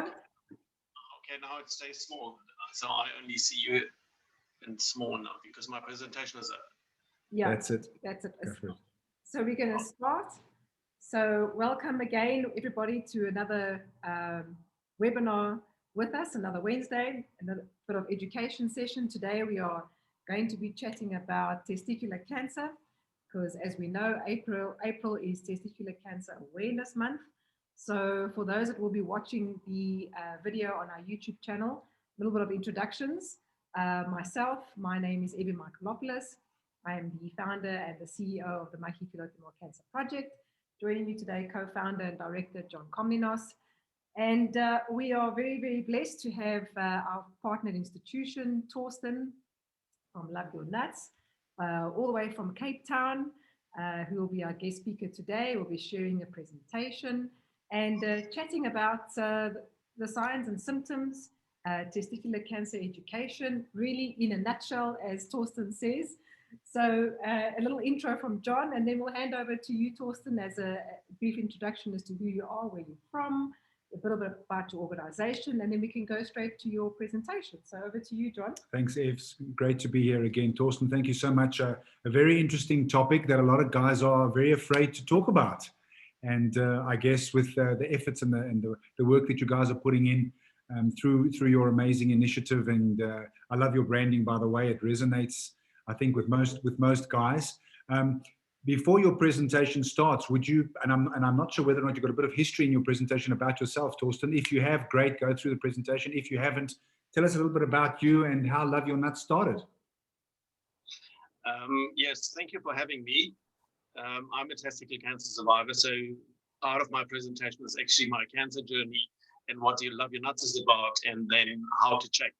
Okay, now it stays small. So I only see you in small now because my presentation is over. Yeah, That's it. That's it. So we're going to start. So welcome again, everybody, to another webinar with us, another Wednesday, another bit of education session. Today we are going to be chatting about testicular cancer, because as we know, April is Testicular Cancer Awareness Month. So for those that will be watching the video on our YouTube channel, a little bit of introductions. Myself, my name is EVY MICHALOPOULOS. I am the founder and the CEO of the Testicular Cancer Project. Joining me today, co-founder and director, John Komnenos. And we are very, very blessed to have our partnered institution, TORSTEN from Love Your Nuts, all the way from Cape Town, who will be our guest speaker today. We'll be sharing a presentation and chatting about the signs and symptoms, testicular cancer education, really in a nutshell, as Torsten says. So a little intro from John, and then we'll hand over to you, Torsten, as a brief introduction as to who you are, where you're from, a bit about your organization, and then we can go straight to your presentation. So over to you, John. Thanks, Evs. Great to be here again. Torsten, thank you so much. A very interesting topic that a lot of guys are very afraid to talk about. And I guess with the efforts and the work that you guys are putting in through your amazing initiative, and I love your branding, by the way. It resonates, I think, with most guys. Before your presentation starts, would you, and I'm not sure whether or not you've got a bit of history in your presentation about yourself, Torsten. If you have, great, go through the presentation. If you haven't, tell us a little bit about you and how Love Your Nuts started. Yes, thank you for having me. I'm a testicular cancer survivor, so part of my presentation is actually my cancer journey and what Love Your Nuts is about, and then how to check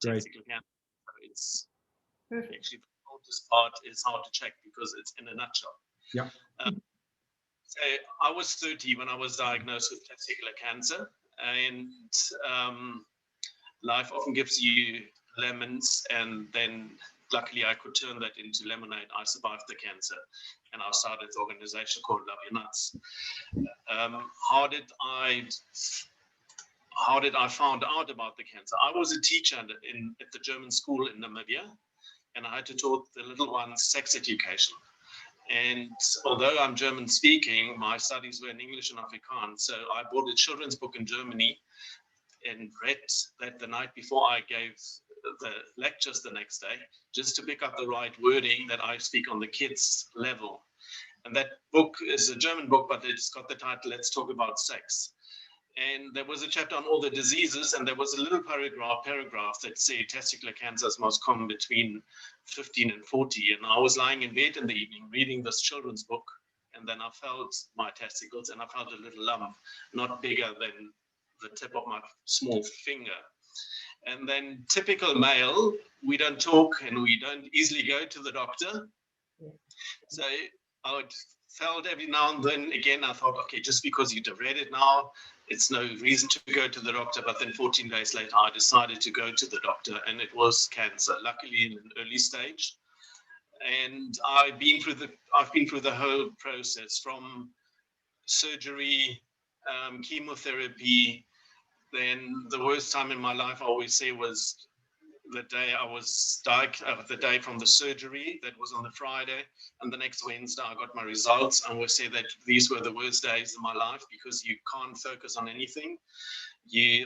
testicular cancer. So it's perfect. Actually, the shortest part is how to check, because it's in a nutshell. Yeah. So I was 30 when I was diagnosed with testicular cancer, and life often gives you lemons, and then luckily I could turn that into lemonade. I survived the cancer, and I started this organization called Love Your Nuts. How did I find out about the cancer? I was a teacher at the German school in Namibia, and I had to taught the little ones sex education. And although I'm German speaking, my studies were in English and Afrikaans. So I bought a children's book in Germany and read that the night before I gave the lectures the next day, just to pick up the right wording that I speak on the kids' level. And that book is a German book, but it's got the title, Let's Talk About Sex. And there was a chapter on all the diseases, and there was a little paragraph that said testicular cancer is most common between 15 and 40. And I was lying in bed in the evening reading this children's book, and then I felt my testicles, and I felt a little lump, not bigger than the tip of my small finger. And then typical male, we don't talk and we don't easily go to the doctor. So I would felt every now and then, again, I thought, okay, just because you'd have read it now, it's no reason to go to the doctor. But then 14 days later, I decided to go to the doctor, and it was cancer, luckily in an early stage. And I've been through the whole process, from surgery, chemotherapy. Then the worst time in my life, I always say, was the day I was the day from the surgery. That was on the Friday, and the next Wednesday I got my results. I always say that these were the worst days in my life, because you can't focus on anything.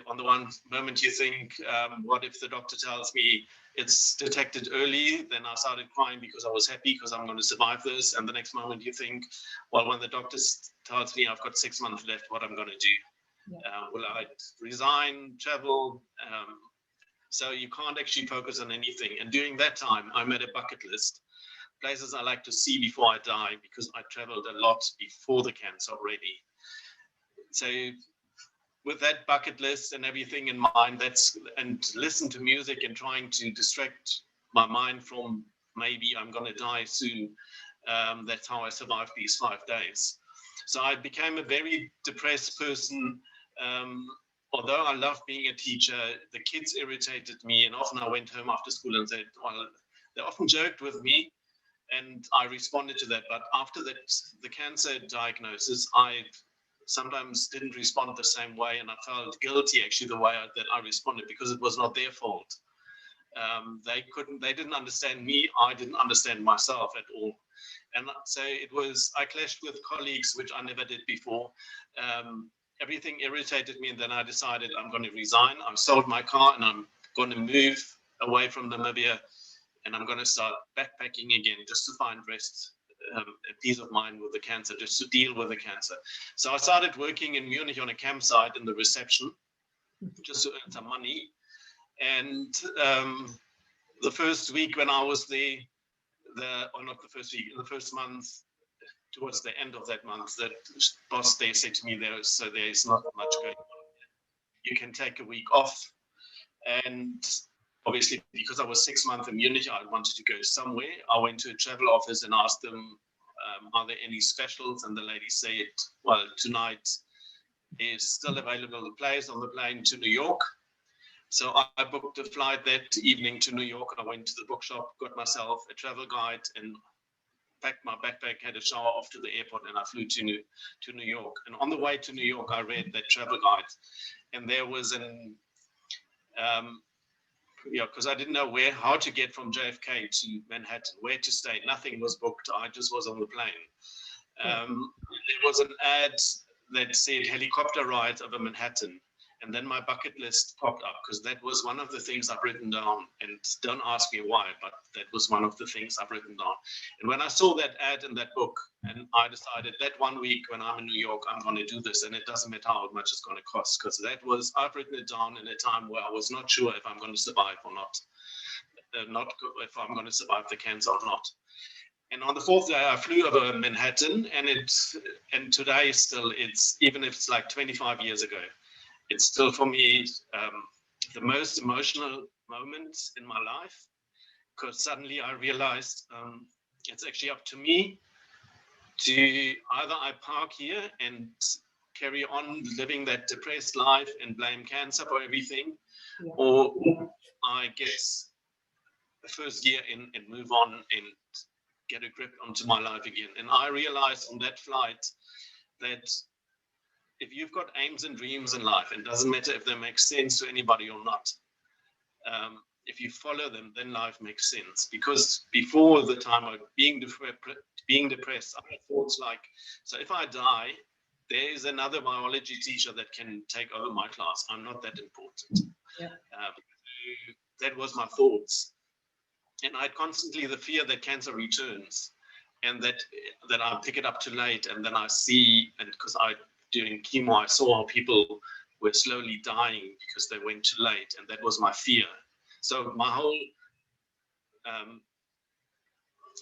On the one moment you think, what if the doctor tells me it's detected early? Then I started crying because I was happy because I'm going to survive this. And the next moment you think, well, when the doctor tells me I've got 6 months left, what I'm going to do? Yeah. Will I resign, travel? So you can't actually focus on anything. And during that time, I made a bucket list, places I like to see before I die, because I traveled a lot before the cancer already. So with that bucket list and everything in mind, and listen to music and trying to distract my mind from maybe I'm going to die soon. That's how I survived these 5 days. So I became a very depressed person. Although I loved being a teacher, the kids irritated me, and often I went home after school and said, well, they often joked with me, and I responded to that. But after that, the cancer diagnosis, I sometimes didn't respond the same way, and I felt guilty actually the way that I responded, because it was not their fault. They didn't understand me, I didn't understand myself at all. And so I clashed with colleagues, which I never did before. Everything irritated me, and then I decided I'm going to resign. I sold my car and I'm going to move away from Namibia, and I'm going to start backpacking again just to find rest, a peace of mind with the cancer, just to deal with the cancer. So I started working in Munich on a campsite in the reception, just to earn some money. And the first week when I was there, or not the first week, in the first month, towards the end of that month, that boss there said to me, there's not much going on. You can take a week off. And obviously, because I was 6 months in Munich, I wanted to go somewhere. I went to a travel office and asked them, are there any specials? And the lady said, well, tonight is still available the place on the plane to New York. So I booked a flight that evening to New York. I went to the bookshop, got myself a travel guide, and packed my backpack, had a shower off to the airport, and I flew to New York. And on the way to New York, I read that travel guide, and there was because I didn't know how to get from JFK to Manhattan, where to stay. Nothing was booked. I just was on the plane. There was an ad that said helicopter ride over Manhattan. And then my bucket list popped up, because that was one of the things I've written down. And don't ask me why, but that was one of the things I've written down. And when I saw that ad in that book, and I decided that 1 week when I'm in New York, I'm going to do this. And it doesn't matter how much it's going to cost, because I've written it down in a time where I was not sure if I'm going to survive or not, if I'm going to survive the cancer or not. And on the 4th day, I flew over Manhattan, and today still, even if it's like 25 years ago, it's still for me the most emotional moment in my life, because suddenly I realized it's actually up to me to either I park here and carry on living that depressed life and blame cancer for everything, or I guess the first year in and move on and get a grip onto my life again. And I realized on that flight that if you've got aims and dreams in life, it doesn't matter if they make sense to anybody or not. If you follow them, then life makes sense. Because before the time of being depressed, I had thoughts like, so if I die, there is another biology teacher that can take over my class. I'm not that important. Yeah. That was my thoughts. And I had constantly the fear that cancer returns, and that I pick it up too late, and then I see, and because during chemo, I saw how people were slowly dying because they went too late, and that was my fear. So my whole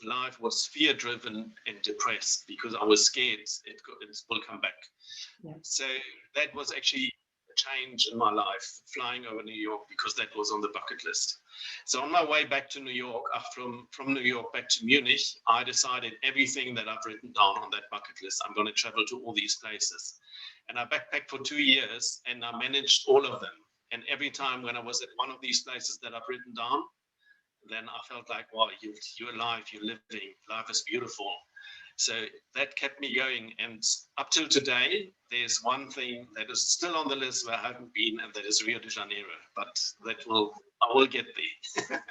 life was fear-driven and depressed, because I was scared it will come back. Yeah. So that was actually a change in my life, flying over New York, because that was on the bucket list. So on my way back to New York, from New York back to Munich, I decided everything that I've written down on that bucket list, I'm going to travel to all these places. And I backpacked for 2 years, and I managed all of them. And every time when I was at one of these places that I've written down, then I felt like, wow, you're alive, you're living, life is beautiful. So that kept me going. And up till today, there's one thing that is still on the list where I haven't been, and that is Rio de Janeiro. But I will get there.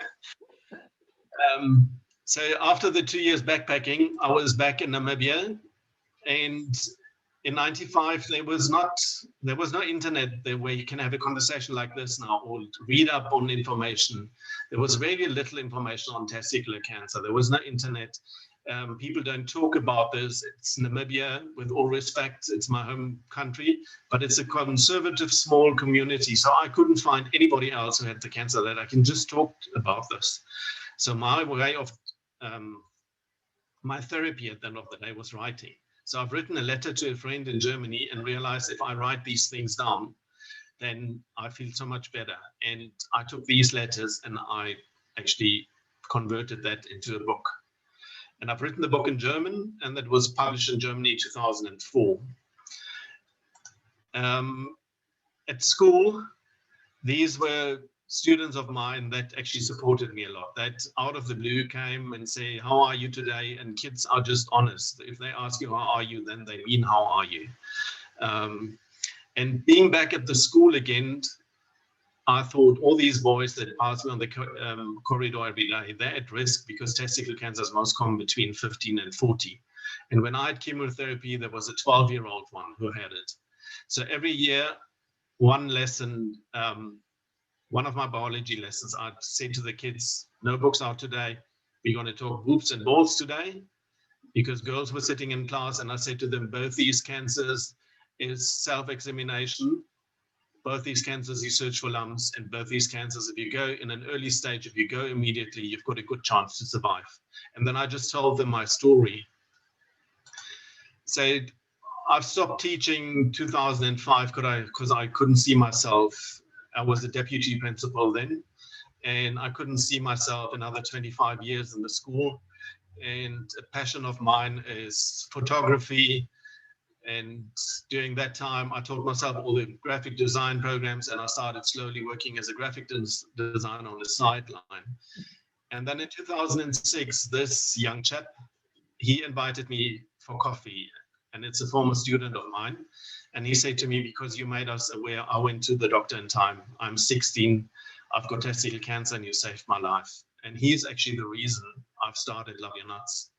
So after the 2 years backpacking, I was back in Namibia, and in '95 there was no internet there where you can have a conversation like this now, or read up on information. There was very little information on testicular cancer. There was no internet. People don't talk about this. It's Namibia, with all respect, it's my home country, but it's a conservative small community. So I couldn't find anybody else who had the cancer that I can just talk about this. So my way of my therapy at the end of the day was writing. So I've written a letter to a friend in Germany and realized if I write these things down, then I feel so much better. And I took these letters and I actually converted that into a book. And I've written the book in German, and that was published in Germany in 2004. At school, these were students of mine that actually supported me a lot, that out of the blue came and say, how are you today? And kids are just honest. If they ask you, how are you, then they mean, how are you? And being back at the school again, I thought all these boys that pass me on the corridor every day, they're at risk because testicular cancer is most common between 15 and 40. And when I had chemotherapy, there was a 12-year-old one who had it. So every year, one lesson, one of my biology lessons, I'd say to the kids, no books out today. We're going to talk boobs and balls today, because girls were sitting in class, and I said to them, both these cancers is self-examination. Both these cancers, you search for lumps, and both these cancers, if you go in an early stage, if you go immediately, you've got a good chance to survive. And then I just told them my story. So I've stopped teaching 2005 because I couldn't see myself. I was a deputy principal then, and I couldn't see myself another 25 years in the school. And a passion of mine is photography. And during that time, I taught myself all the graphic design programs, and I started slowly working as a graphic designer on the sideline. And then in 2006, this young chap, he invited me for coffee, and it's a former student of mine. And he said to me, because you made us aware, I went to the doctor in time. I'm 16, I've got testicular cancer, and you saved my life. And he's actually the reason I've started Love Your Nuts.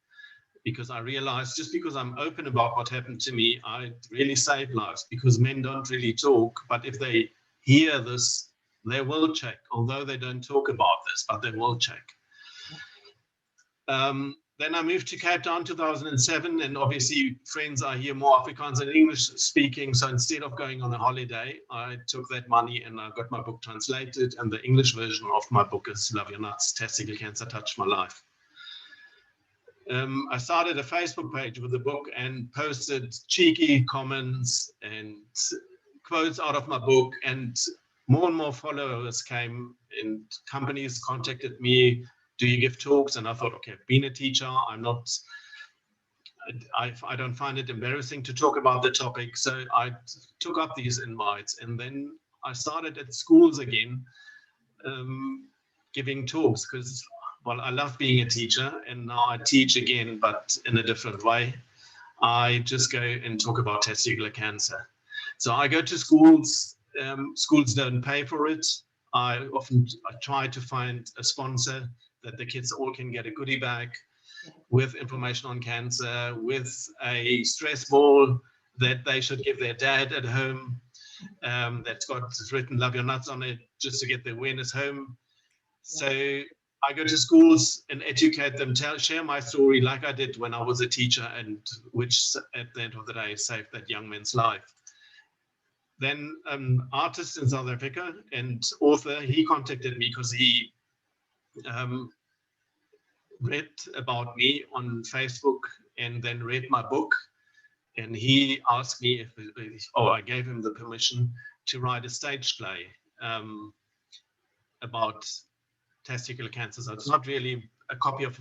Because I realized just because I'm open about what happened to me, I really saved lives, because men don't really talk, but if they hear this, they will check, although they don't talk about this, but they will check. Then I moved to Cape Town 2007, and obviously friends are here more Afrikaans and English speaking, so instead of going on a holiday, I took that money and I got my book translated, and the English version of my book is Love Your Nuts, Testicular Cancer Touched My Life. I started a Facebook page with the book and posted cheeky comments and quotes out of my book, and more followers came, and companies contacted me. Do you give talks? And I thought, okay, being a teacher, I don't find it embarrassing to talk about the topic. So I took up these invites, and then I started at schools again, giving talks, because well, I love being a teacher, and now I teach again, but in a different way. I just go and talk about testicular cancer. So I go to schools, schools don't pay for it. I try to find a sponsor that the kids all can get a goodie bag with information on cancer, with a stress ball that they should give their dad at home, that's got written Love Your Nuts on it, just to get the awareness home. So I go to schools and educate them, share my story like I did when I was a teacher, and which at the end of the day saved that young man's life. Then an artist in South Africa and author, he contacted me because he read about me on Facebook and then read my book. And he asked me I gave him the permission to write a stage play about testicular cancer. So it's not really a copy of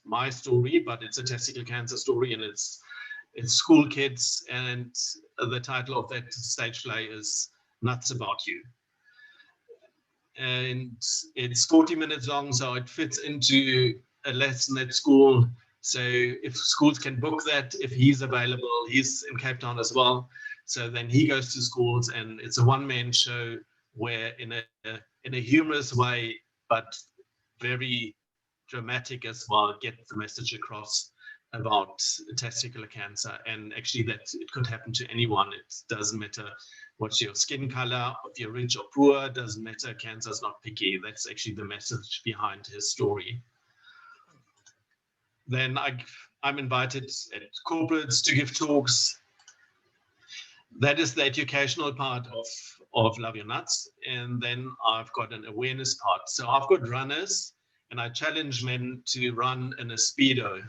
my story, but it's a testicular cancer story, and it's school kids, and the title of that stage play is Nuts About You. And it's 40 minutes long, so it fits into a lesson at school. So if schools can book that, if he's available, he's in Cape Town as well. So then he goes to schools, and it's a one-man show where in a humorous way, but very dramatic as well, get the message across about testicular cancer, and actually that it could happen to anyone. It doesn't matter what's your skin color, if you're rich or poor, doesn't matter, cancer is not picky. That's actually the message behind his story. Then I'm invited at corporates to give talks. That is the educational part of Love Your Nuts. And then I've got an awareness part. So I've got runners, and I challenge men to run in a Speedo.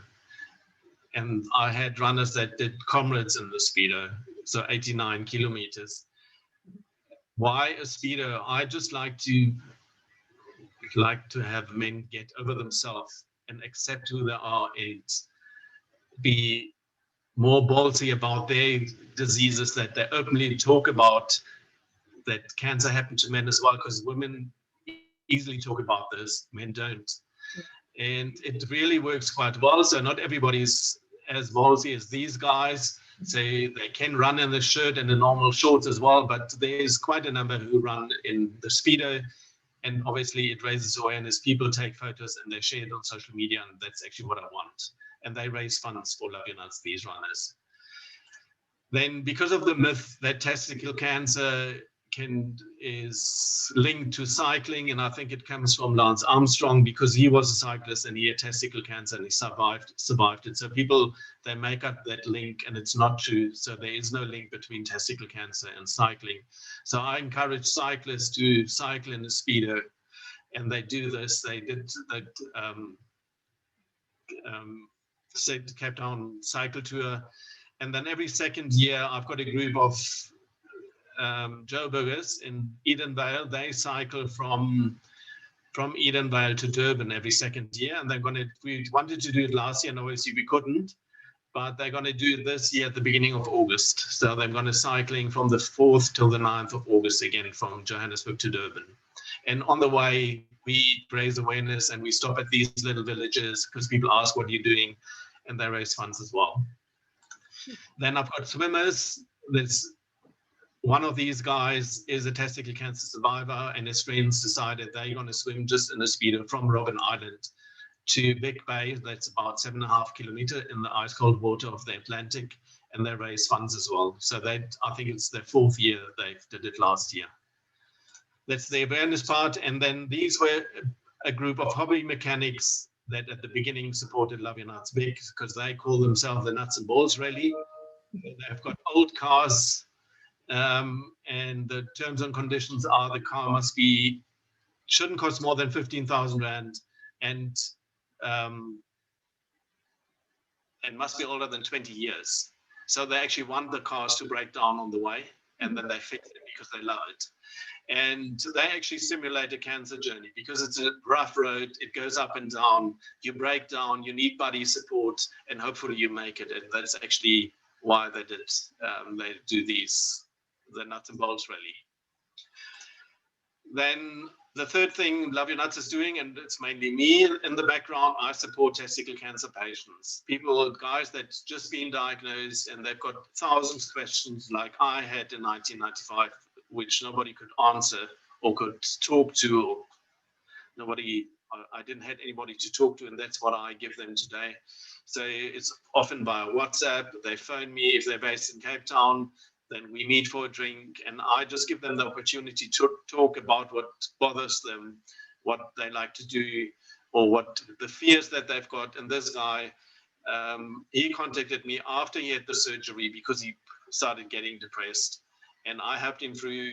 And I had runners that did comrades in the Speedo, so 89 kilometers. Why a Speedo? I just like to have men get over themselves and accept who they are, and be more ballsy about their diseases, that they openly talk about that cancer happened to men as well, because women easily talk about this, men don't. And it really works quite well. So not everybody's as ballsy as these guys, So they can run in the shirt and the normal shorts as well, but there's quite a number who run in the Speedo. And obviously it raises awareness. People take photos and they share it on social media, and that's actually what I want. And they raise funds for Love Your Nuts, these runners. Then because of the myth that testicular cancer is linked to cycling, and I think it comes from Lance Armstrong, because he was a cyclist and he had testicular cancer and he survived it. So people, they make up that link, and it's not true. So there is no link between testicular cancer and cycling. So I encourage cyclists to cycle in a Speedo, and they do this. They did that Cape Town cycle tour, and then every second year I've got a group of Joburgers in Edenvale. They cycle from Edenvale to Durban every second year, and we wanted to do it last year, and obviously we couldn't, but they're going to do it this year at the beginning of August. So they're going to cycling from the 4th till the 9th of August, again from Johannesburg to Durban. And on the way, we raise awareness and we stop at these little villages because people ask, what are you doing? And they raise funds as well. Then I've got swimmers. There's one of these guys is a testicular cancer survivor, and his friends decided they're going to swim just in a Speedo from Robben Island to Big Bay. That's about 7.5 kilometers in the ice cold water of the Atlantic, and they raise funds as well. So I think it's their 4th year they did it last year. That's the awareness part. And then these were a group of hobby mechanics that at the beginning supported Love Your Nuts Big, because they call themselves the Nuts and Balls Rally. They've got old cars, and the terms and conditions are the car shouldn't cost more than 15,000 Rand, and must be older than 20 years. So they actually want the cars to break down on the way, and then they fix it because they love it. And they actually simulate a cancer journey because it's a rough road. It goes up and down. You break down, you need buddy support, and hopefully you make it. And that's actually why they do the Nuts and Bolts Rally. Then the third thing Love Your Nuts is doing, and it's mainly me in the background, I support testicular cancer patients. Guys that's just been diagnosed, and they've got thousands of questions like I had in 1995, which nobody could answer or could talk to, or I didn't have anybody to talk to, and that's what I give them today. So it's often via WhatsApp. They phone me if they're based in Cape Town. Then we meet for a drink, and I just give them the opportunity to talk about what bothers them, what they like to do, or what the fears that they've got. And this guy, he contacted me after he had the surgery because he started getting depressed, and I helped him through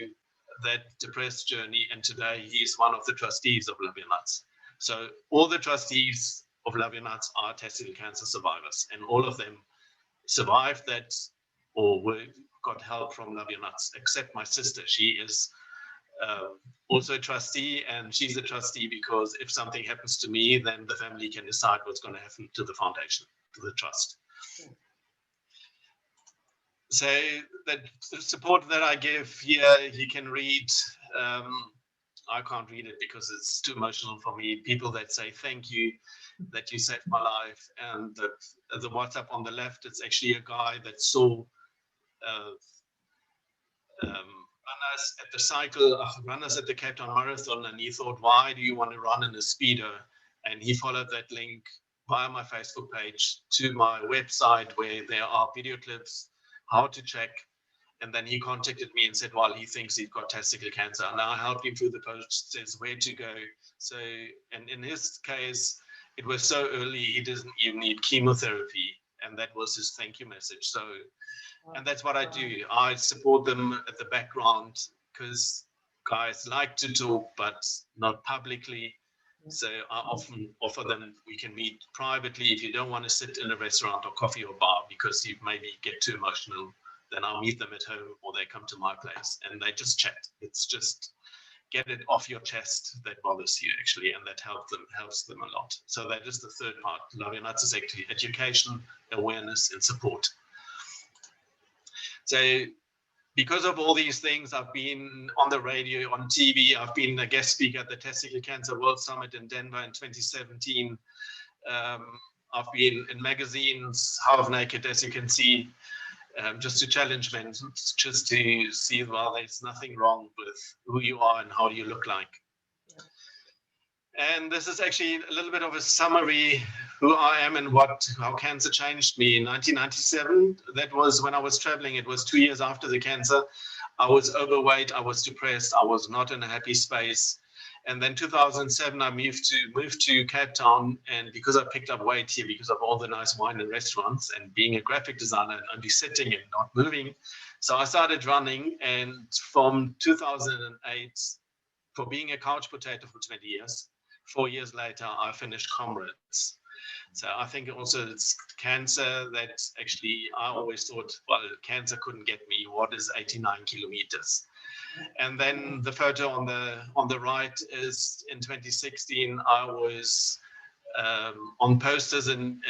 that depressed journey. And today he's one of the trustees of Love Your Nuts. So all the trustees of Love Your Nuts are testicular cancer survivors, and all of them survived that or got help from Love Your Nuts, except my sister. She is also a trustee, and she's a trustee because if something happens to me, then the family can decide what's going to happen to the foundation, to the trust. So the support that I give here, you can read. I can't read it because it's too emotional for me. People that say thank you, that you saved my life, and the WhatsApp on the left, it's actually a guy that saw runners at the Cape Town Marathon, and he thought, why do you want to run in a Speedo? And he followed that link via my Facebook page to my website where there are video clips, how to check. And then he contacted me and said, well, he thinks he's got testicular cancer. And I helped him through the process, where to go. So, and in his case, it was so early, he doesn't even need chemotherapy. And that was his thank you message. So, and that's what I do. I support them at the background because guys like to talk, but not publicly. So I often offer them, we can meet privately if you don't want to sit in a restaurant or coffee or bar because you maybe get too emotional. Then I'll meet them at home, or they come to my place and they just chat. It's just get it off your chest that bothers you, actually, and that helps them a lot. So that is the third part. Love Your Nuts is actually education, awareness, and support. So because of all these things, I've been on the radio, on TV. I've been a guest speaker at the Testicular Cancer World Summit in Denver in 2017. I've been in magazines, half naked, as you can see. just to challenge men, just to see, well, there's nothing wrong with who you are and how you look like. And this is actually a little bit of a summary who I am and how cancer changed me. In 1997, that was when I was traveling. It was 2 years after the cancer. I was overweight, I was depressed, I was not in a happy space. And then 2007, I moved to Cape Town, and because I picked up weight here, because of all the nice wine and restaurants, and being a graphic designer and only sitting and not moving, so I started running. And from 2008, for being a couch potato for 20 years, 4 years later, I finished Comrades. So I think also it's cancer that actually, I always thought, well, cancer couldn't get me. What is 89 kilometers? And then the photo on the right is in 2016. I was on posters in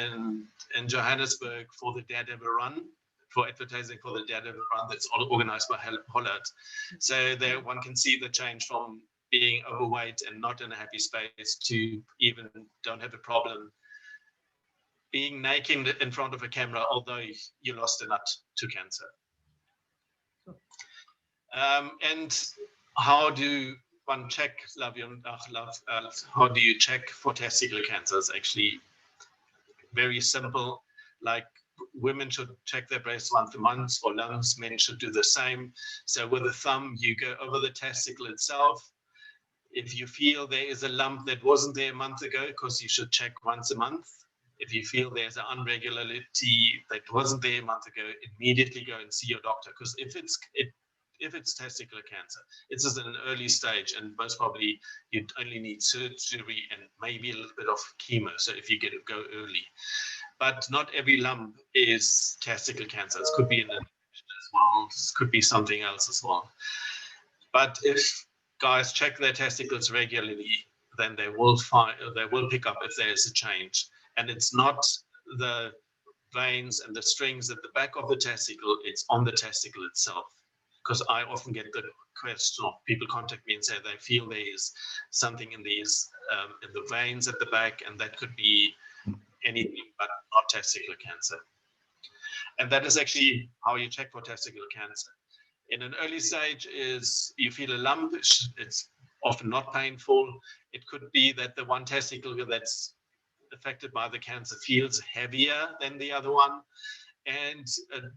Johannesburg for the Daredevil Run, for advertising for the Daredevil Run that's organized by Hollard. So there one can see the change from being overweight and not in a happy space to even don't have a problem being naked in front of a camera, although you lost a nut to cancer. And how do one check, how do you check for testicular cancer? It's actually very simple. Like, women should check their breasts once a month, for lungs, men should do the same. So with the thumb, you go over the testicle itself. If you feel there is a lump that wasn't there a month ago, because you should check once a month. If you feel there's an irregularity that wasn't there a month ago, immediately go and see your doctor. Because if it's testicular cancer, it's at an early stage, and most probably you'd only need surgery and maybe a little bit of chemo. So if you go early, but not every lump is testicular cancer. It could be an infection as well. It could be something else as well. But if guys check their testicles regularly, then they will pick up if there is a change. And it's not the veins and the strings at the back of the testicle, it's on the testicle itself. Because I often get the question of people contact me and say they feel there is something in these in the veins at the back, and that could be anything but not testicular cancer. And that is actually how you check for testicular cancer. In an early stage is you feel a lump, it's often not painful. It could be that the one testicle that's affected by the cancer feels heavier than the other one. And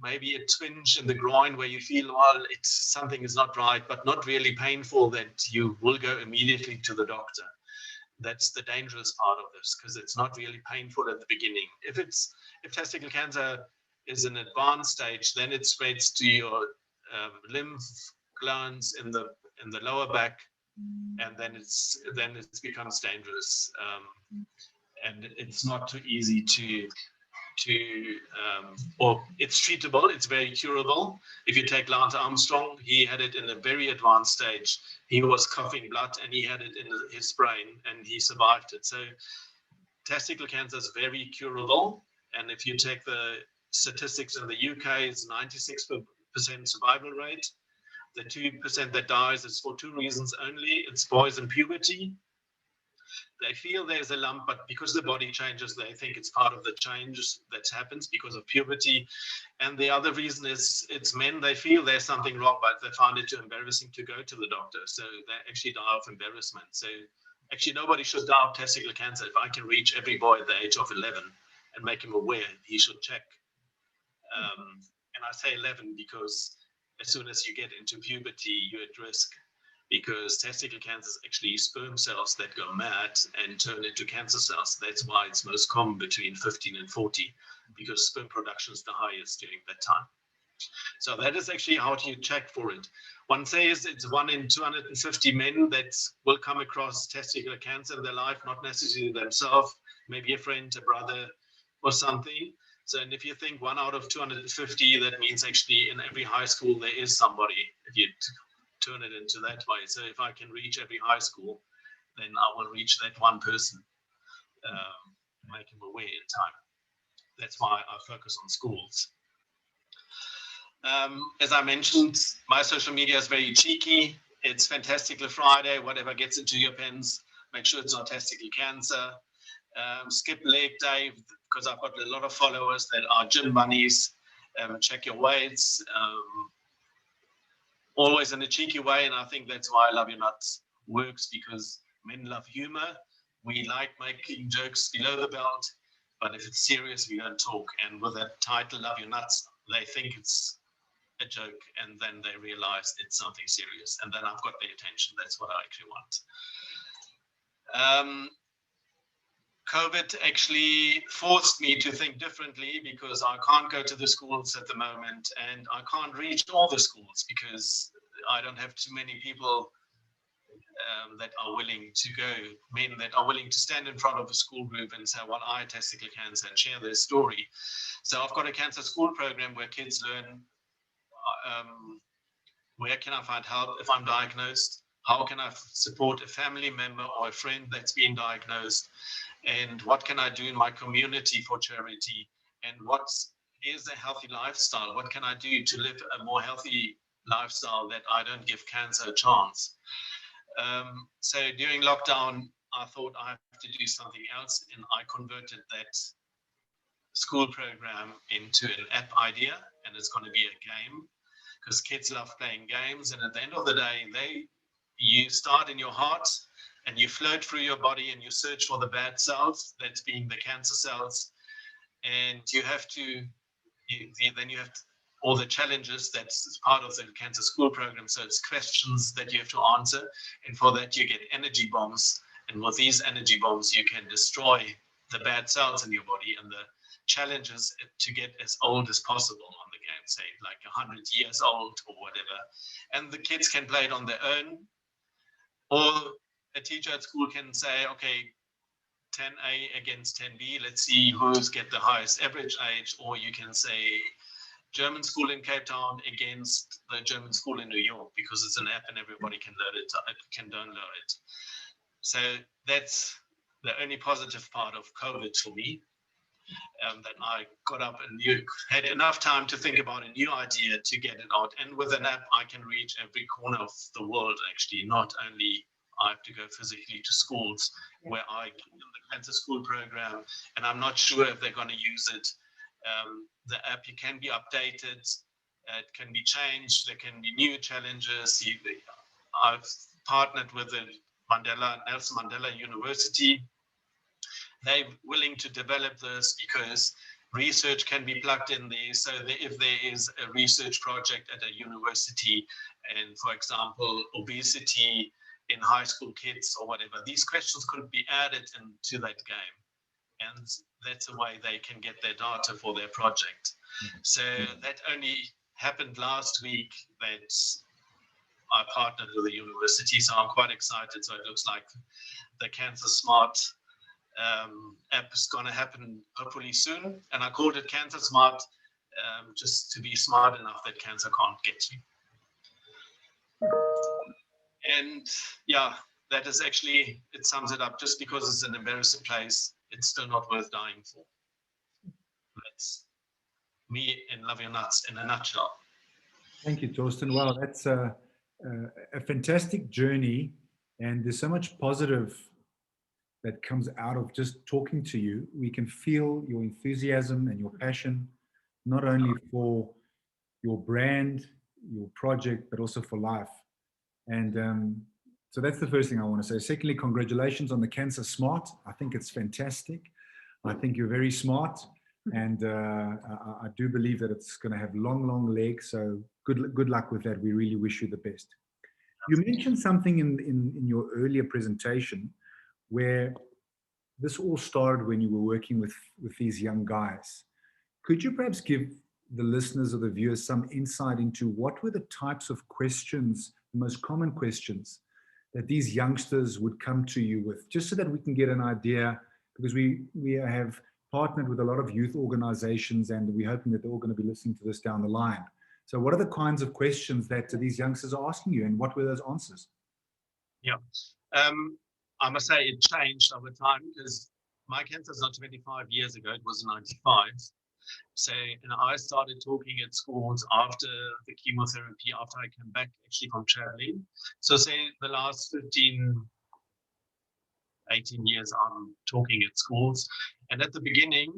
maybe a twinge in the groin where you feel, well, something is not right, but not really painful, that you will go immediately to the doctor. That's the dangerous part of this, because it's not really painful at the beginning. If testicular cancer is an advanced stage, then it spreads to your lymph glands in the lower back, and then it becomes dangerous, and it's not too easy or it's treatable. It's very curable. If you take Lance Armstrong, he had it in a very advanced stage. He was coughing blood and he had it in his brain and he survived it. So testicular cancer is very curable. And if you take the statistics in the UK, it's 96% survival rate. The 2% that dies is for two reasons only. It's boys in puberty. They feel there's a lump, but because the body changes, they think it's part of the change that happens because of puberty. And the other reason is it's men, they feel there's something wrong, but they find it too embarrassing to go to the doctor. So they actually die of embarrassment. So actually nobody should die of testicular cancer. If I can reach every boy at the age of 11 and make him aware, he should check. And I say 11 because as soon as you get into puberty, you're at risk. Because testicular cancer is actually sperm cells that go mad and turn into cancer cells. That's why it's most common between 15 and 40, because sperm production is the highest during that time. So that is actually how you check for it. One says it's 1 in 250 men that will come across testicular cancer in their life, not necessarily themselves, maybe a friend, a brother, or something. So, and if you think 1 out of 250, that means actually in every high school there is somebody. If you turn it into that way. So if I can reach every high school, then I will reach that one person, make him aware in time. That's why I focus on schools. As I mentioned, my social media is very cheeky. It's Fantastical Friday, whatever gets into your pens, make sure it's not testicular cancer. Skip leg day, because I've got a lot of followers that are gym bunnies. check your weights, always in a cheeky way. And I think that's why I Love Your Nuts works, because men love humor. We like making jokes below the belt, but if it's serious, we don't talk. And with that title, Love Your Nuts, they think it's a joke, and then they realize it's something serious. And then I've got their attention. That's what I actually want. COVID actually forced me to think differently, because I can't go to the schools at the moment, and I can't reach all the schools because I don't have too many people that are willing to go, men that are willing to stand in front of a school group and say, well, I had testicular cancer, and share their story. So I've got a cancer school program where kids learn where can I find help if I'm diagnosed? How can I support a family member or a friend that's been diagnosed? And what can I do in my community for charity? And what is a healthy lifestyle? What can I do to live a more healthy lifestyle that I don't give cancer a chance? So during lockdown, I thought I have to do something else, and I converted that school program into an app idea, and it's going to be a game, because kids love playing games. And at the end of the day, you start in your heart and you float through your body and you search for the bad cells, that's being the cancer cells. And you have to, then you have all the challenges that's part of the cancer school program. So it's questions that you have to answer. And for that, you get energy bombs. And with these energy bombs, you can destroy the bad cells in your body. And the challenge is to get as old as possible on the game, say like 100 years old or whatever. And the kids can play it on their own. Or a teacher at school can say, okay, 10A against 10B, let's see who's get the highest average age. Or you can say German school in Cape Town against the German school in New York, because it's an app and everybody can load it, can download it. So that's the only positive part of COVID for me, that I got up and had enough time to think about a new idea to get it out. And with an app, I can reach every corner of the world, actually, not only I have to go physically to schools where I give them the cancer school program, and I'm not sure if they're going to use it. The app can be updated, it can be changed, there can be new challenges. I've partnered with the Nelson Mandela University. They're willing to develop this because research can be plugged in there. So if there is a research project at a university, and for example, obesity in high school kids or whatever, these questions could be added into that game. And that's a way they can get their data for their project. So that only happened last week, that I partnered with the university. So I'm quite excited. So it looks like the Cancer Smart app is going to happen hopefully soon. And I called it Cancer Smart, just to be smart enough that cancer can't get you. And yeah, that is actually, it sums it up. Just because it's an embarrassing place, it's still not worth dying for. That's me in Love Your Nuts in a nutshell. Thank you, Torsten. Wow, that's a fantastic journey, and there's so much positive that comes out of just talking to you. We can feel your enthusiasm and your passion, not only for your brand, your project, but also for life. And so that's the first thing I want to say. Secondly, congratulations on the Cancer Smart. I think it's fantastic. I think you're very smart, and I do believe that it's going to have long legs. So good luck with that. We really wish you the best. You mentioned something in your earlier presentation where this all started when you were working with these young guys. Could you perhaps give the listeners or the viewers some insight into what were the types of questions, the most common questions that these youngsters would come to you with, just so that we can get an idea, because we have partnered with a lot of youth organizations, and we're hoping that they're all going to be listening to this down the line. So what are the kinds of questions that these youngsters are asking you, and what were those answers? Yeah, I must say it changed over time, because my cancer is not 25 years ago, it was 95. So, and I started talking at schools after the chemotherapy, after I came back actually from traveling. So say the last 15, 18 years, I'm talking at schools. And at the beginning,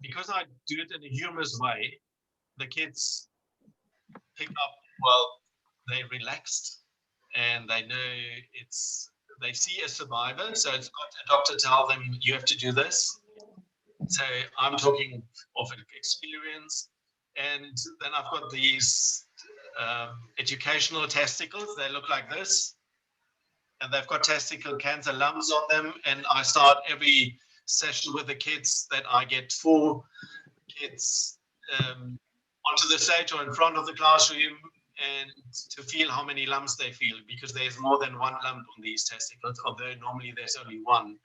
because I do it in a humorous way, the kids pick up, well, they're relaxed and they know they see a survivor. So it's got a doctor tell them, you have to do this. So I'm talking of experience. And then I've got these educational testicles. They look like this. And they've got testicular cancer lumps on them. And I start every session with the kids that I get 4 kids onto the stage or in front of the classroom, and to feel how many lumps they feel, because there's more than 1 lump on these testicles, although normally there's only 1.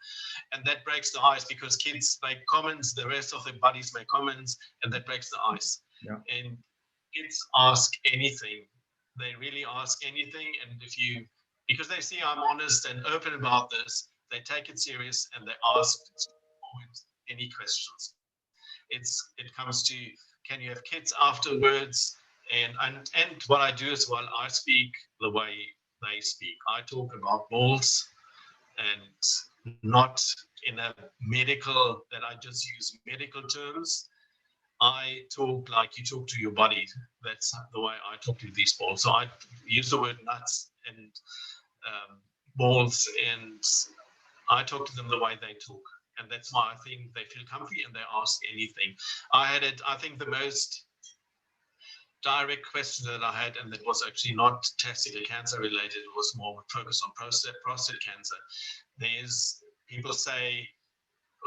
And that breaks the ice, because kids make comments, the rest of the buddies make comments, and that breaks the ice. Yeah. And kids ask anything. They really ask anything. And because they see I'm honest and open about this, they take it serious and they ask any questions. It comes to, can you have kids afterwards? And what I do is, well, I speak the way they speak. I talk about balls, and not in a medical, that I just use medical terms. I talk like you talk to your body. That's the way I talk to these balls. So I use the word nuts and balls, and I talk to them the way they talk. And that's why I think they feel comfy and they ask anything. I think the most direct question that I had, and that was actually not testicular cancer related, it was more focused on prostate cancer. There's people say,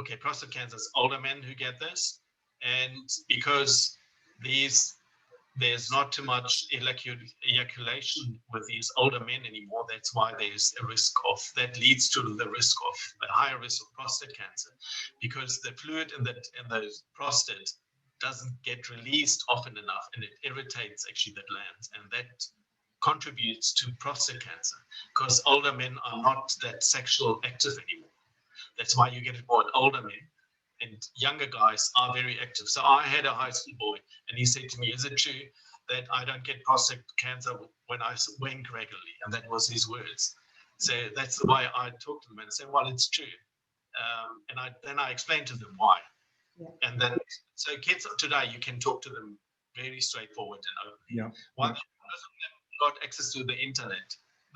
okay, prostate cancer is older men who get this, and because there's not too much ejaculation with these older men anymore, that's why there's a risk that leads to the risk of a higher risk of prostate cancer, because the fluid in the prostate doesn't get released often enough, and it irritates actually the glands, and that contributes to prostate cancer, because older men are not that sexual active anymore. That's why you get it more in older men, and younger guys are very active. So I had a high school boy, and he said to me, is it true that I don't get prostate cancer when I wank regularly? And that was his words. So that's the way I talk to them and say, well, it's true. And then I explained to them why. Yeah. And then, so kids today, you can talk to them very straightforward and openly. Yeah. While they've got access to the internet,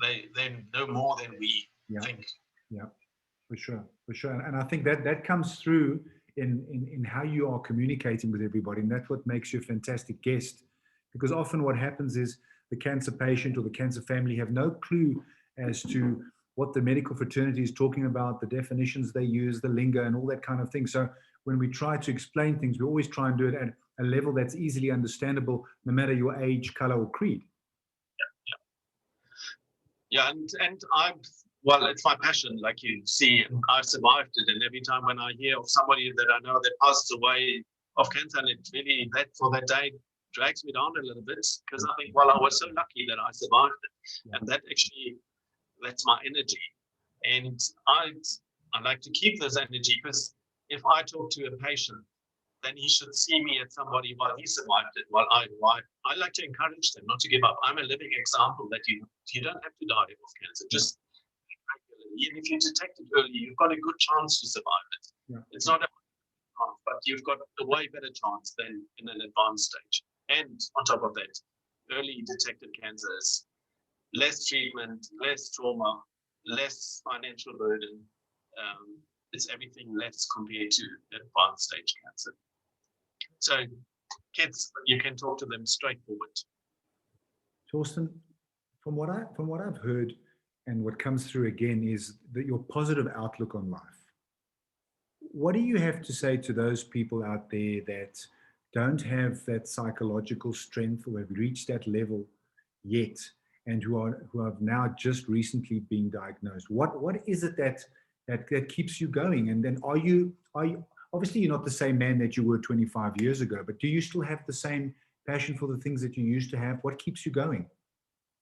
they know more than we think. Yeah, for sure. And I think that comes through in how you are communicating with everybody, and that's what makes you a fantastic guest, because often what happens is the cancer patient or the cancer family have no clue as to what the medical fraternity is talking about, the definitions they use, the lingo, and all that kind of thing. So when we try to explain things, we always try and do it at a level that's easily understandable, no matter your age, color, or creed. Yeah, and well, it's my passion, like you see, I survived it. And every time when I hear of somebody that I know that passed away of cancer, and it really, for that day, drags me down a little bit, because I think, well, I was so lucky that I survived it. Yeah. And that's my energy. And I like to keep this energy, because if I talk to a patient, then he should see me as somebody while he survived it. I like to encourage them not to give up. I'm a living example that you don't have to die of cancer. Just regularly, and if you detect it early, you've got a good chance to survive it. Yeah. It's not a chance, but you've got a way better chance than in an advanced stage. And on top of that, early detected cancer is less treatment, less trauma, less financial burden. It's everything less compared to advanced stage cancer. So kids, you can talk to them straightforward. Torsten, from what I've heard, and what comes through again, is that your positive outlook on life. What do you have to say to those people out there that don't have that psychological strength or have reached that level yet, and who have now just recently been diagnosed? What is it that keeps you going? And then are you obviously you're not the same man that you were 25 years ago, but do you still have the same passion for the things that you used to have? What keeps you going?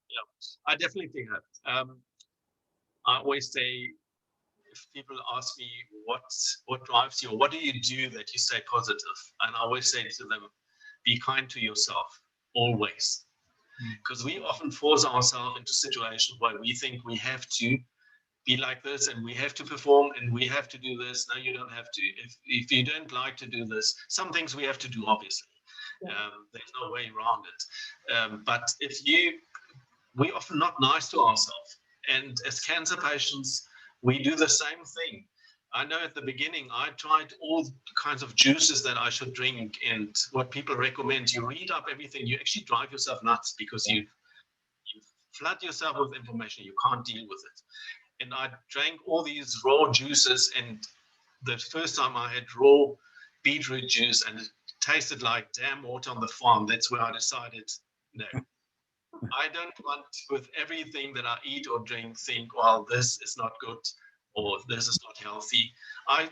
Yeah, I definitely have. I always say, if people ask me what drives you, or what do you do that you stay positive? And I always say to them, be kind to yourself, always. Because we often force ourselves into situations where we think we have to be like this, and we have to perform, and we have to do this. No, you don't have to. If you don't like to do this, some things we have to do, obviously. There's no way around it. But we're often not nice to ourselves. And as cancer patients, we do the same thing. I know at the beginning, I tried all kinds of juices that I should drink and what people recommend. You read up everything, you actually drive yourself nuts because you flood yourself with information, you can't deal with it. And I drank all these raw juices, and the first time I had raw beetroot juice and it tasted like dam water on the farm, that's where I decided, no. I don't want with everything that I eat or drink think, well, this is not good or this is not healthy. I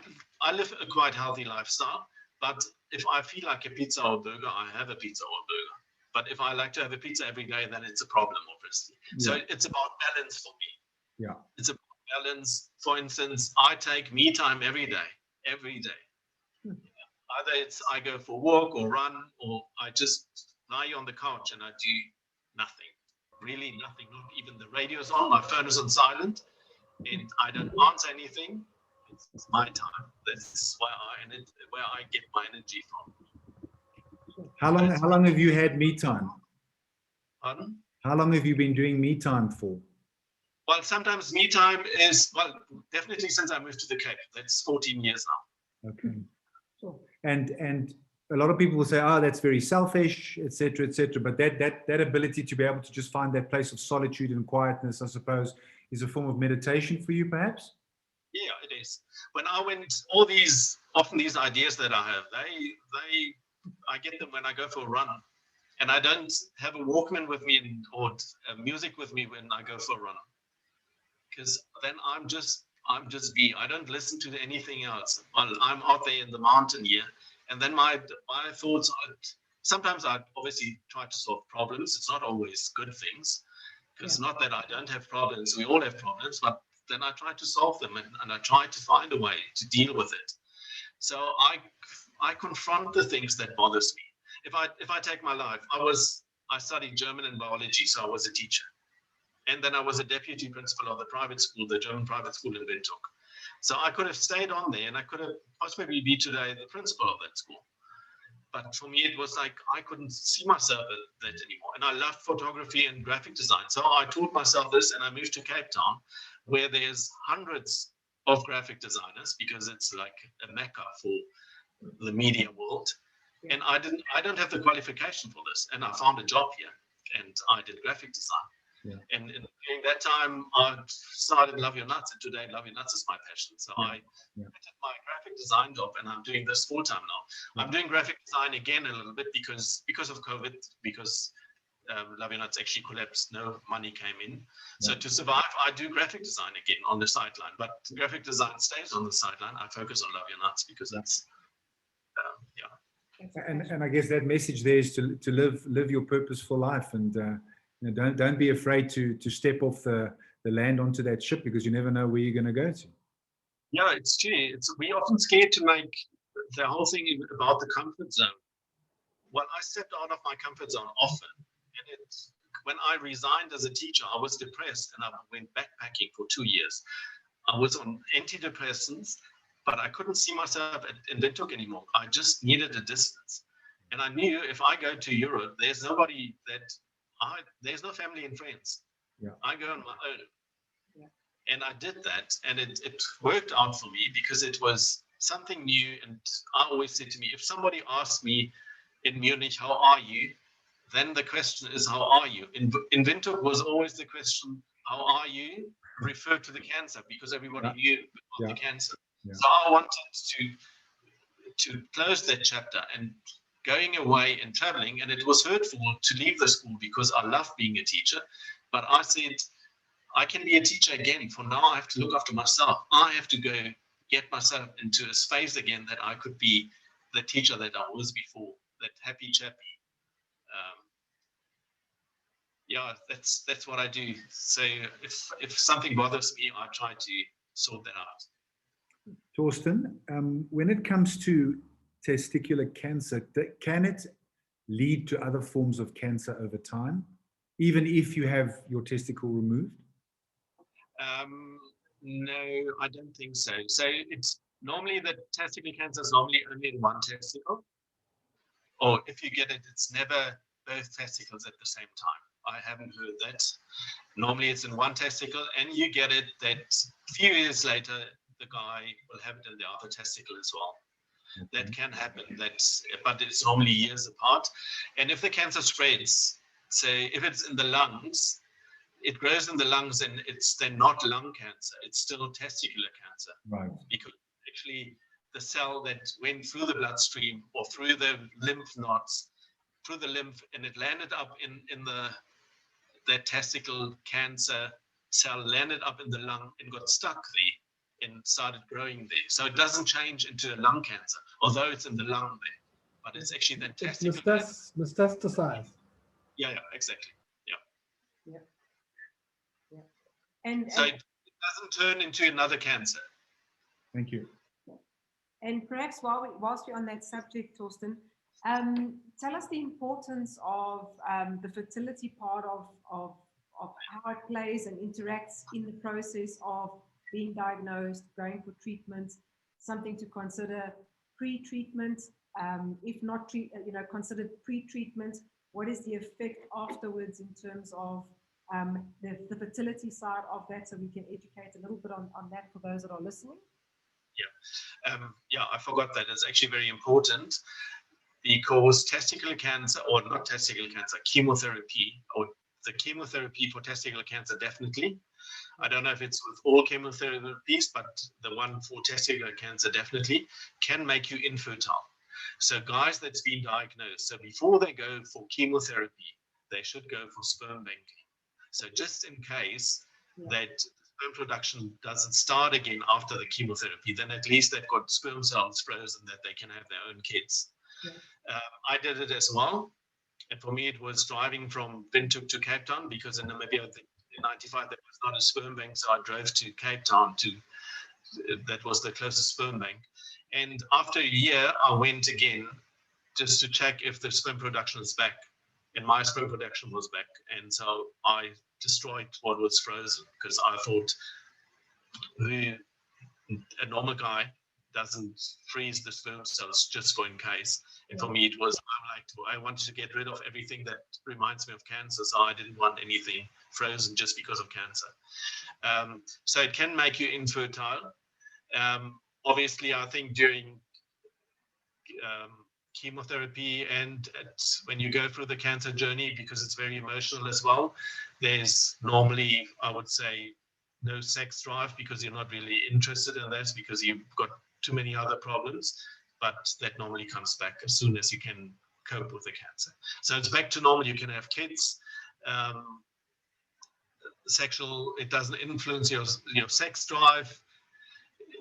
live a quite healthy lifestyle, but if I feel like a pizza or burger, I have a pizza or burger. But if I like to have a pizza every day, then it's a problem, obviously. Yeah. So it's about balance for me. Yeah. It's about balance. For instance, I take me time every day. Either it's I go for a walk or run, or I just lie on the couch and I do nothing, really nothing, not even the radio's on, my phone is on silent, and I don't answer anything. It's my time. That's where I get my energy from. How long have you had me time? Pardon? How long have you been doing me time for? Well, sometimes me time is, well, definitely since I moved to the Cape. That's 14 years now. Okay. And a lot of people will say, oh, that's very selfish, etc., etc. But that ability to be able to just find that place of solitude and quietness, I suppose, is a form of meditation for you, perhaps? Yeah, it is. When I went, often these ideas that I have, I get them when I go for a run. And I don't have a Walkman with me or music with me when I go for a run. Because then I'm just be. I don't listen to anything else. Well, I'm out there in the mountain here. And then my thoughts are, sometimes I obviously try to solve problems. It's not always good things, because not that I don't have problems. We all have problems, but then I try to solve them and I try to find a way to deal with it. So I confront the things that bothers me. If I take my life, I studied German and biology, so I was a teacher. And then I was a deputy principal of the private school, the German private school in Windhoek. So I could have stayed on there and I could have possibly be today the principal of that school. But for me, it was like I couldn't see myself at that anymore. And I loved photography and graphic design. So I taught myself this and I moved to Cape Town, where there's hundreds of graphic designers, because it's like a mecca for the media world. And I don't have the qualification for this. And I found a job here and I did graphic design. Yeah. And during that time, I started Love Your Nuts, and today Love Your Nuts is my passion. So I did my graphic design job, and I'm doing this full time now. I'm doing graphic design again a little bit because of COVID, because Love Your Nuts actually collapsed, no money came in. So to survive, I do graphic design again on the sideline. But graphic design stays on the sideline. I focus on Love Your Nuts because that's And I guess that message there is to live your purposeful life, and don't be afraid to step off the land onto that ship, because you never know where you're going to go to. Yeah, it's true. We're often scared to make the whole thing about the comfort zone. Well, I stepped out of my comfort zone often, and when I resigned as a teacher, I was depressed and I went backpacking for 2 years. I was on antidepressants, but I couldn't see myself in Windhoek anymore. I just needed a distance. And I knew if I go to Europe, there's nobody there's no family and friends. Yeah. I go on my own. Yeah. And I did that, and it worked out for me because it was something new. And I always said to me, if somebody asks me in Munich, how are you? Then the question is, how are you? In Windhoek was always the question, how are you? Refer to the cancer, because everybody knew about the cancer. Yeah. So I wanted to close that chapter and going away and traveling, and it was hurtful to leave the school because I love being a teacher. But I said, I can be a teacher again. For now, I have to look after myself. I have to go get myself into a space again that I could be the teacher that I was before, that happy chappy. That's what I do. So if something bothers me, I try to sort that out. Torsten, when it comes to testicular cancer, can it lead to other forms of cancer over time, even if you have your testicle removed? No, I don't think so. So it's normally the testicular cancer is normally only in one testicle. Or if you get it, it's never both testicles at the same time. I haven't heard that. Normally it's in one testicle, and you get it that a few years later, the guy will have it in the other testicle as well. That can happen, but it's normally years apart. And if the cancer spreads, say if it's in the lungs, it grows in the lungs, and it's then not lung cancer, it's still testicular cancer. Right. Because actually the cell that went through the bloodstream or through the lymph nodes, through the lymph, and it landed up in that testicle cancer cell landed up in the lung and got stuck there and started growing there. So it doesn't change into a lung cancer, although it's in the lung there, but it's actually then testicle cancer. Metastasized. Yeah, exactly. Yeah. And so it doesn't turn into another cancer. Thank you. And perhaps whilst we're on that subject, Torsten, tell us the importance of the fertility part of how it plays and interacts in the process of being diagnosed, going for treatment, something to consider pre-treatment, if not considered pre-treatment. What is the effect afterwards in terms of the fertility side of that, so we can educate a little bit on that for those that are listening? I forgot that. It's actually very important, because testicular cancer, or not testicular cancer, chemotherapy, or the chemotherapy for testicular cancer, definitely. I don't know if it's with all chemotherapies, but the one for testicular cancer definitely can make you infertile. So guys that's been diagnosed, so before they go for chemotherapy, they should go for sperm banking. So just in case that sperm production doesn't start again after the chemotherapy, then at least they've got sperm cells frozen that they can have their own kids. Yeah. I did it as well. And for me, it was driving from Windhoek to Cape Town, because in Namibia, in 95, there was not a sperm bank. So I drove to Cape Town that was the closest sperm bank. And after a year, I went again just to check if the sperm production is back. And my sperm production was back. And so I destroyed what was frozen, because I thought a normal guy doesn't freeze the sperm cells just for in case. And for me, it was, I wanted to get rid of everything that reminds me of cancer. So I didn't want anything frozen just because of cancer. So it can make you infertile. Obviously, I think during chemotherapy and when you go through the cancer journey, because it's very emotional as well, there's normally, I would say, no sex drive, because you're not really interested in that, because you've got too many other problems, but that normally comes back as soon as you can cope with the cancer. So it's back to normal. You can have kids. It doesn't influence your sex drive.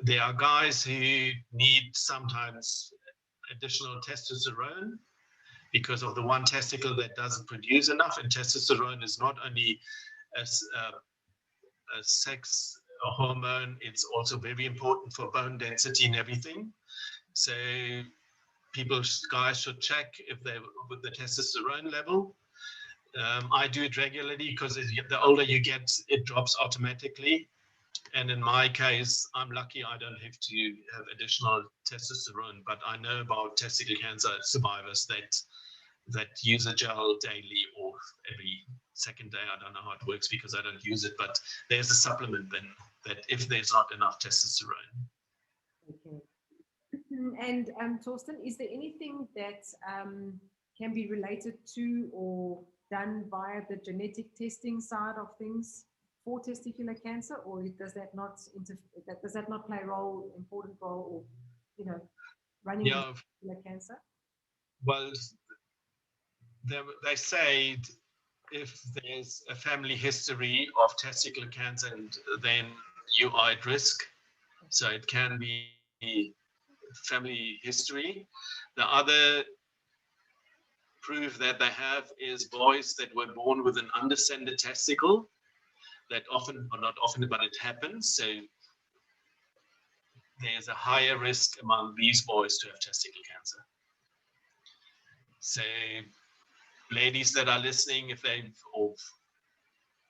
There are guys who need sometimes additional testosterone because of the one testicle that doesn't produce enough. And testosterone is not only a sex hormone, it's also very important for bone density and everything. So guys should check if they're with the testosterone level. I do it regularly, because the older you get, it drops automatically. And in my case, I'm lucky I don't have to have additional testosterone, but I know about testicular cancer survivors that use a gel daily or every second day. I don't know how it works because I don't use it, but there's a supplement then that if there's not enough testosterone. Okay. And Torsten, is there anything that can be related to or done via the genetic testing side of things for testicular cancer, or does that not play a important role, or running testicular cancer? Well, they say if there's a family history of testicular cancer, then you are at risk. So it can be family history. The other proof that they have is boys that were born with an undescended testicle. That often, or not often, but it happens. So there's a higher risk among these boys to have testicular cancer. So ladies that are listening, or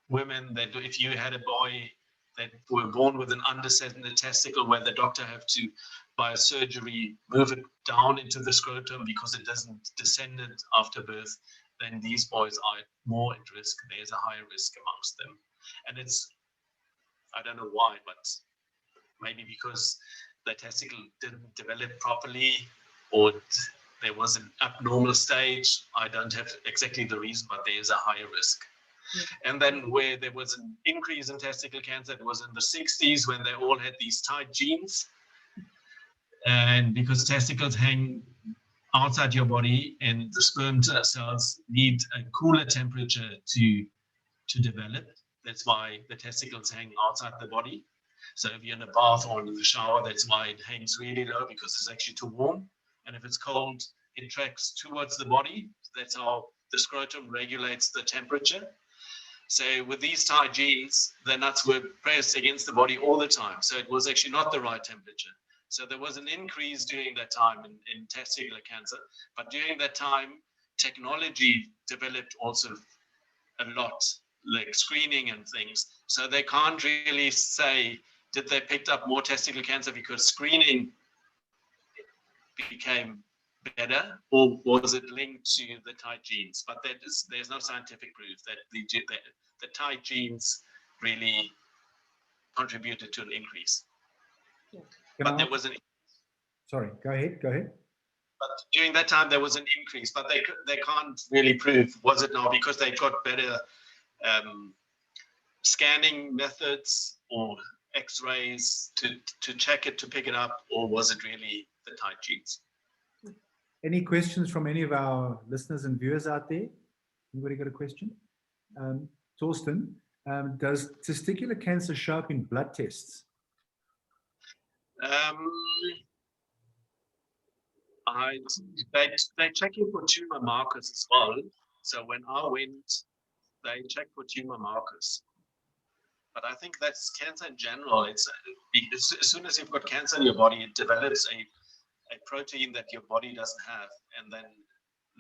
women, that if you had a boy that were born with an undescended testicle where the doctor have to, by a surgery, move it down into the scrotum because it doesn't descend after birth, then these boys are more at risk. There's a higher risk amongst them. And it's, I don't know why, but maybe because the testicle didn't develop properly, or there was an abnormal stage. I don't have exactly the reason, but there is a higher risk. And then where there was an increase in testicular cancer, it was in the 60s when they all had these tight genes. And because testicles hang outside your body and the sperm cells need a cooler temperature to develop. That's why the testicles hang outside the body. So if you're in a bath or in the shower, that's why it hangs really low, because it's actually too warm. And if it's cold, it tracks towards the body. That's how the scrotum regulates the temperature. So with these tight genes, the nuts were pressed against the body all the time. So it was actually not the right temperature. So there was an increase during that time in testicular cancer. But during that time, technology developed also a lot, like screening and things. So they can't really say, did they pick up more testicular cancer because screening became better, or was it linked to the tight genes? But there's no scientific proof that the tight genes really contributed to an increase. Yeah. But there was an. Sorry, go ahead. But during that time there was an increase, but they can't really prove, was it now because they got better scanning methods or X-rays to check it, to pick it up, or was it really the tight genes? Any questions from any of our listeners and viewers out there? Anybody got a question? Torsten, does testicular cancer show up in blood tests? They check you for tumor markers as well. So when I went, they check for tumor markers. But I think that's cancer in general. It's as soon as you've got cancer in your body, it develops a protein that your body doesn't have, and then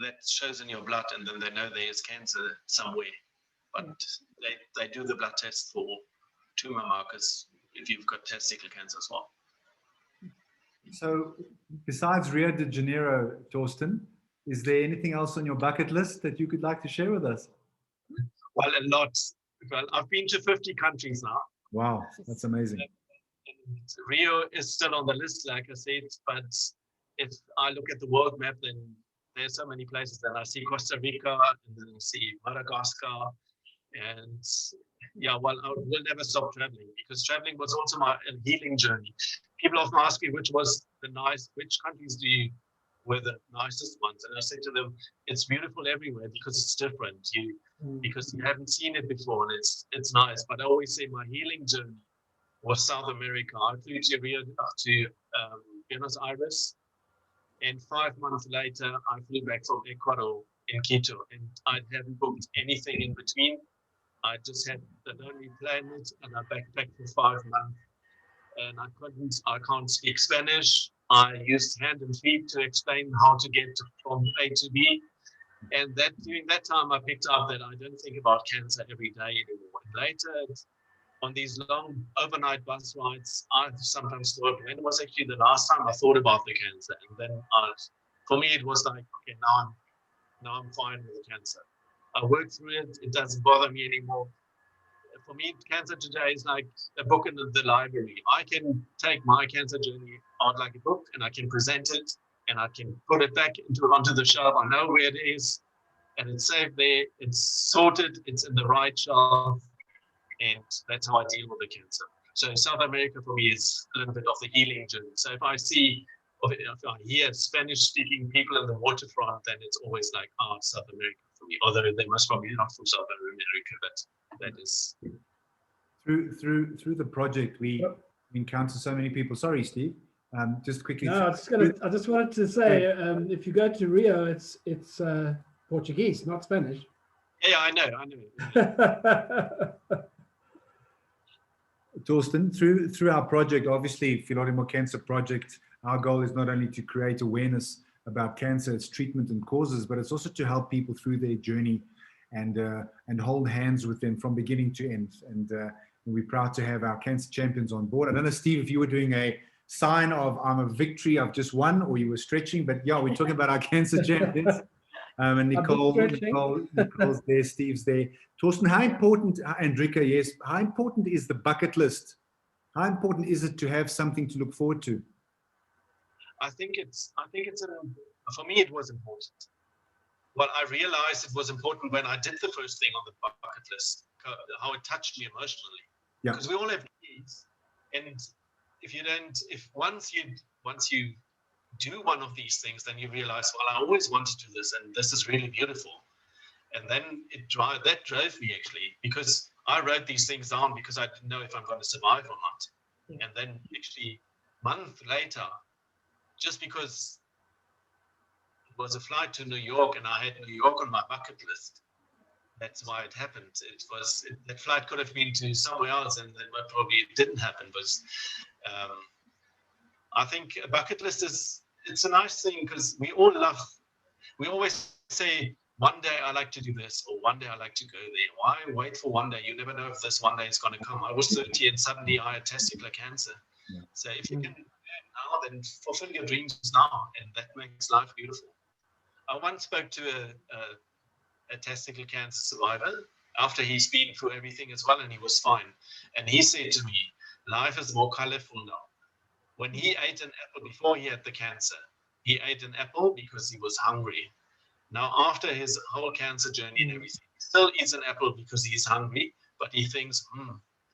that shows in your blood, and then they know there's cancer somewhere. But they do the blood test for tumor markers if you've got testicular cancer as well. So besides Rio de Janeiro, Torsten, is there anything else on your bucket list that you could like to share with us? Well, a lot. Well, I've been to 50 countries now. Wow, that's amazing. And Rio is still on the list, like I said, but if I look at the world map, then there's so many places. Then I see Costa Rica, and then I see Madagascar, and yeah, well, I will never stop traveling, because traveling was also my healing journey. People often ask me which countries were the nicest ones, and I say to them, it's beautiful everywhere because it's different. Because you haven't seen it before, and it's nice. But I always say my healing journey was South America. I flew to Buenos Aires, and 5 months later, I flew back from Ecuador in Quito, and I hadn't booked anything in between. I just had the only planet, and I backpacked for 5 months. And I can't speak Spanish. I used hand and feet to explain how to get from A to B. And during that time, I picked up that I don't think about cancer every day anymore. And later, on these long overnight bus rides, I sometimes thought, when was actually the last time I thought about the cancer? And then for me, it was like, okay, now I'm fine with the cancer. I worked through it. It doesn't bother me anymore. For me, cancer today is like a book in the library. I can take my cancer journey out like a book, and I can present it, and I can put it back onto the shelf. I know where it is, and it's safe there. It's sorted. It's in the right shelf, and that's how I deal with the cancer. So South America for me is a little bit of the healing journey. So if I hear Spanish-speaking people in the waterfront, then it's always like, South America for me. Although they must probably not from South America, but that is. Through the project, we encounter so many people. Sorry, Steve. Just quickly. No, I just wanted to say, if you go to Rio, it's Portuguese, not Spanish. Yeah, I know. Torsten, through our project, obviously, Filorimo Cancer Project, our goal is not only to create awareness about cancer, its treatment and causes, but it's also to help people through their journey and hold hands with them from beginning to end. And And we're proud to have our cancer champions on board. I don't know, Steve, if you were doing a sign of I'm a victory, I've just won, or you were stretching, but yeah, we're talking about our cancer champions. And Nicole's there, Steve's there. Torsten, how important, and Rika, yes, how important is the bucket list? How important is it to have something to look forward to? I think for me, it was important. Well, I realized it was important when I did the first thing on the bucket list, how it touched me emotionally. Yeah. Because we all have needs, and if once you do one of these things, then you realize, well, I always wanted to do this, and this is really beautiful. And then that drove me actually, because I wrote these things down because I didn't know if I'm going to survive or not. Yeah. And then actually, a month later, just because it was a flight to New York and I had New York on my bucket list, that's why it happened. That flight could have been to somewhere else, and then probably it didn't happen. But I think a bucket list it's a nice thing, because we always say, one day I like to do this, or one day I like to go there. Why wait for one day? You never know if this one day is going to come. I was 30 and suddenly I had testicular cancer. Yeah. So if you can do it now, then fulfill your dreams now, and that makes life beautiful. I once spoke to a testicular cancer survivor after he's been through everything as well, and he was fine. And he said to me, life is more colorful now. When he ate an apple before he had the cancer, he ate an apple because he was hungry. Now, after his whole cancer journey and everything, he still eats an apple because he's hungry, but he thinks,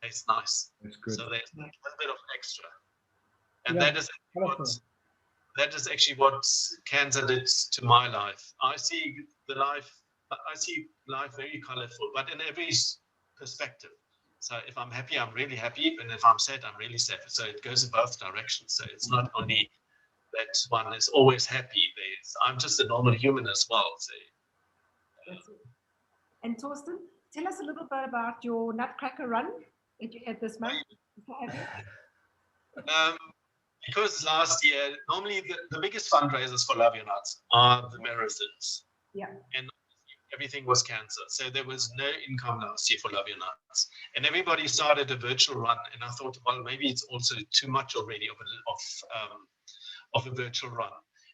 tastes nice. That's good. So there's a little bit of extra. And yeah, that is actually what cancer did to my life. I see life very colorful, but in every perspective. So if I'm happy, I'm really happy. And if I'm sad, I'm really sad. So it goes in both directions. So it's not only that one is always happy. I'm just a normal human as well. So. And Torsten, tell us a little bit about your Nutcracker run that you had this month. Because last year, normally the biggest fundraisers for Love Your Nuts are the marathons. Yeah. And everything was cancer. So there was no income last year for Love Your Nuts. And everybody started a virtual run. And I thought, well, maybe it's also too much already of a virtual run.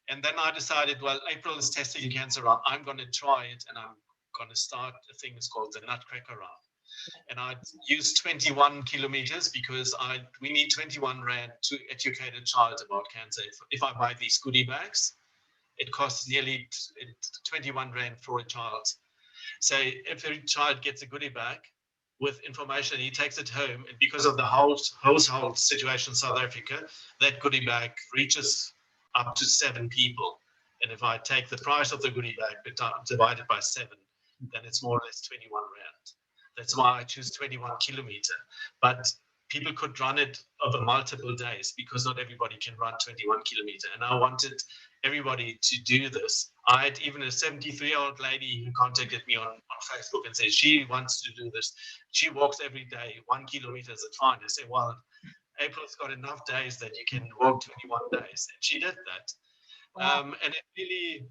And then I decided, well, April is Testicular Cancer Run. I'm going to try it, and I'm going to start a thing that's called the Nutcracker Run. And I used 21 kilometers because we need 21 Rand to educate a child about cancer. If I buy these goodie bags, it costs nearly 21 Rand for a child. So if a child gets a goodie bag with information, he takes it home, and because of the household situation in South Africa, that goodie bag reaches up to 7 people. And if I take the price of the goodie bag divided by 7, then it's more or less 21 Rand. That's why I choose 21 kilometer. But people could run it over multiple days, because not everybody can run 21 kilometer. And I wanted everybody to do this. I had even a 73-year-old lady who contacted me on Facebook and said she wants to do this. She walks every day, 1 kilometer is fine. I say, well, April's got enough days that you can walk 21 days. And she did that. Wow. And it really,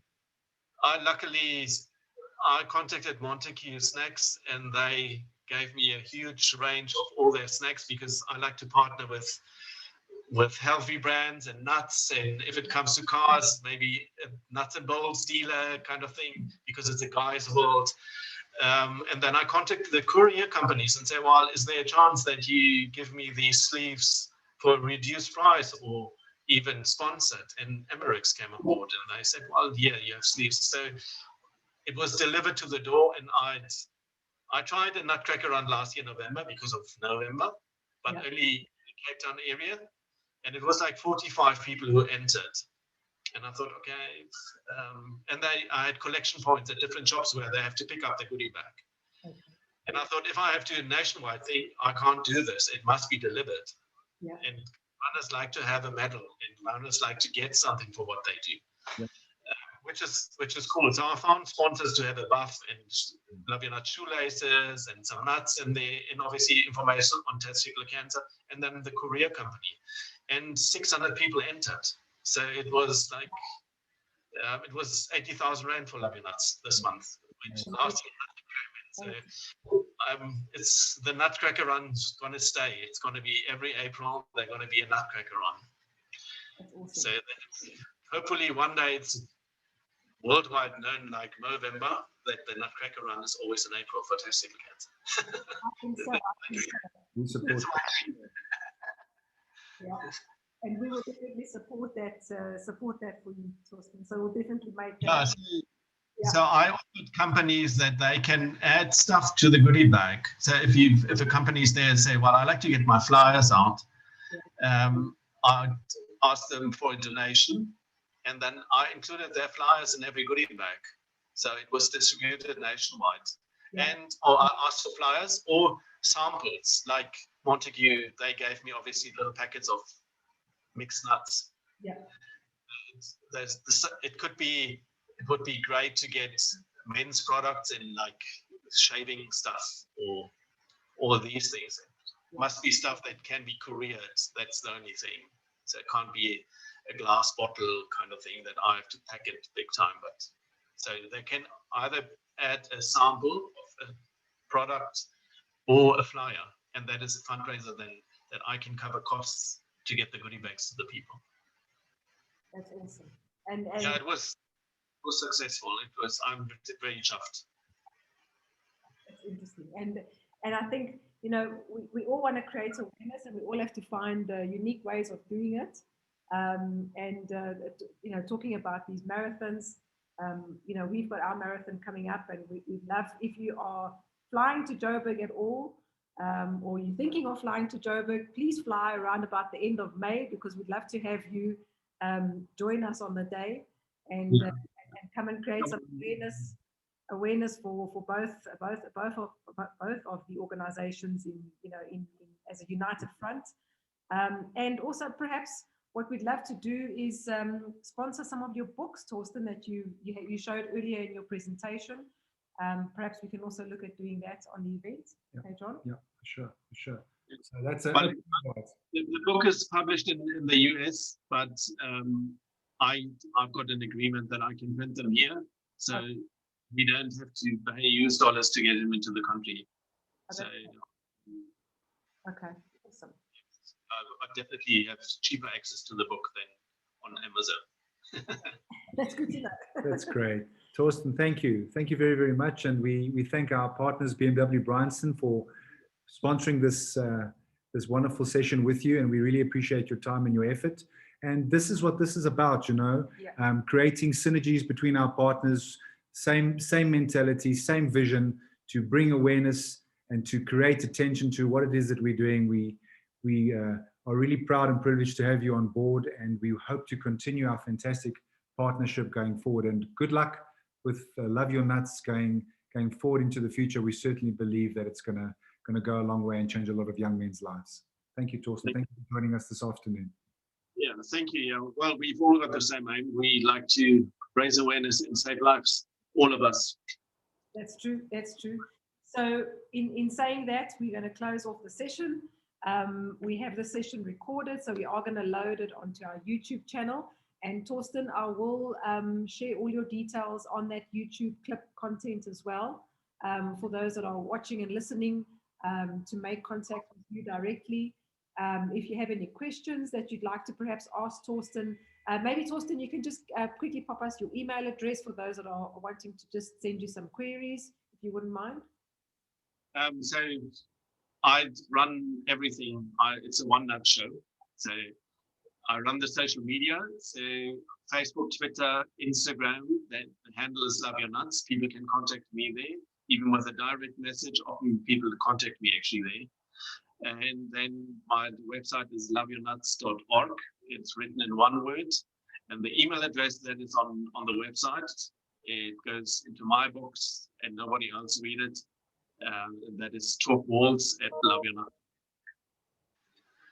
I contacted Montague Snacks, and they gave me a huge range of all their snacks, because I like to partner with healthy brands and nuts. And if it comes to cars, maybe a nuts and bolts dealer kind of thing, because it's a guy's world. And then I contacted the courier companies and say, well, is there a chance that you give me these sleeves for a reduced price, or even sponsored? And Emirates came on board, and they said, well, yeah, you have sleeves. So it was delivered to the door, and I tried a Nutcracker run last year, November, because of November, but only in the Cape Town area. And it was like 45 people who entered. And I thought, okay. And I had collection points at different shops where they have to pick up the goodie bag. Okay. And I thought, if I have to do a nationwide thing, I can't do this. It must be delivered. Yeah. And runners like to have a medal, and runners like to get something for what they do. Yeah. Which is cool. So I found sponsors to have a buff and Love Your Nuts shoelaces and some nuts in there, and obviously information on testicular cancer, and then the courier company. And 600 people entered. So it was like, it was 80,000 Rand for Love Your Nuts this month, which last year So it's the Nutcracker Run's going to stay. It's going to be every April. They're going to be a Nutcracker Run. That's awesome. So hopefully one day it's worldwide known like November, that the Nutcracker Run is always in April for testicle cancer. I think so. I think so. We support Yeah. And we will definitely support that for you, Torsten. So we'll definitely make that. So I offered companies that they can add stuff to the goodie bag. So if a company's there and say, well, I like to get my flyers out, I'd ask them for a donation, and then I included their flyers in every goodie bag. So it was distributed nationwide. Or I asked for flyers or samples, like Montague, they gave me obviously little packets of mixed nuts. Yeah. It would be great to get men's products in like shaving stuff or all these things. It must be stuff that can be couriered. That's the only thing. So it can't be a glass bottle kind of thing that I have to pack it big time. But so they can either add a sample of a product or a flyer, and that is a fundraiser then that I can cover costs to get the goodie bags to the people. That's awesome. And yeah, it was successful. I'm very chuffed. That's interesting. And I think, you know, we all want to create awareness, and we all have to find unique ways of doing it. You know, talking about these marathons, you know, we've got our marathon coming up, and we'd love, if you are flying to Joburg at all, or you're thinking of flying to Joburg, please fly around about the end of May, because we'd love to have you join us on the day and come and create some awareness for both of the organizations as a united front. And also perhaps what we'd love to do is sponsor some of your books, Torsten, that you showed earlier in your presentation. Perhaps we can also look at doing that on the event. Yeah. Okay, John? Yeah, for sure. So that's the book is published in the US, but I've got an agreement that I can print them here, so we don't have to pay US dollars to get them into the country. So okay, awesome. I definitely have cheaper access to the book than on Amazon. That's good to know. That's great. Torsten, thank you. Thank you very, very much. And we thank our partners, BMW Bryanston, for sponsoring this wonderful session with you. And we really appreciate your time and your effort. And this is what this is about, you know, creating synergies between our partners, same mentality, same vision, to bring awareness and to create attention to what it is that we're doing. We are really proud and privileged to have you on board, and we hope to continue our fantastic partnership going forward. And good luck with Love Your Nuts going forward into the future. We certainly believe that it's going to go a long way and change a lot of young men's lives. Thank you, Torsten. Thank you for joining us this afternoon. Yeah, thank you. Yeah. Well, we've all got the same aim. We like to raise awareness and save lives, all of us. That's true. That's true. So in saying that, we're going to close off the session. We have the session recorded, so we are going to load it onto our YouTube channel. And Torsten, I will share all your details on that YouTube clip content as well, for those that are watching and listening, to make contact with you directly. If you have any questions that you'd like to perhaps ask Torsten, maybe Torsten, you can just quickly pop us your email address for those that are wanting to just send you some queries, if you wouldn't mind. So I run everything. It's a one-nut show. So I run the social media, so Facebook, Twitter, Instagram. The handle is Love Your Nuts. People can contact me there, even with a direct message. Often people contact me actually there. And then my website is loveyournuts.org. It's written in one word. And the email address that is on the website, it goes into my box and nobody else read it. That is talkballs@loveyournuts.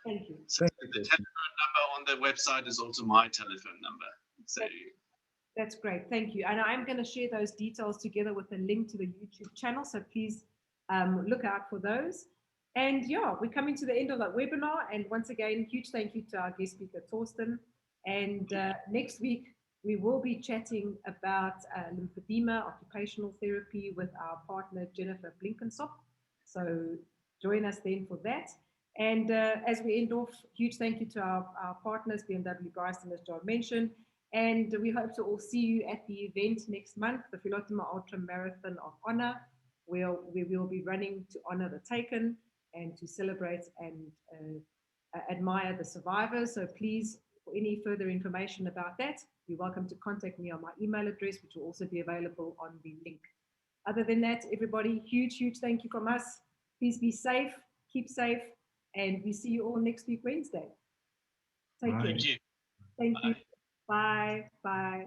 Thank you. So the telephone number on the website is also my telephone number. So that's great. Thank you. And I'm going to share those details together with a link to the YouTube channel. So please look out for those. And yeah, we're coming to the end of that webinar. And once again, huge thank you to our guest speaker, Torsten. And next week, We will be chatting about lymphedema, occupational therapy with our partner Jennifer Blinkensop. So join us then for that. And as we end off, huge thank you to our partners, BMW Bryson, as John mentioned. And we hope to all see you at the event next month, the Philotima Ultra Marathon of Honor, where we will be running to honor the taken and to celebrate and admire the survivors. So please, for any further information about that, you're welcome to contact me on my email address, which will also be available on the link. Other than that, everybody, huge thank you from us. Please be safe, keep safe, and we see you all next week, Wednesday. Take care. Thank you. Thank you. Bye. Bye.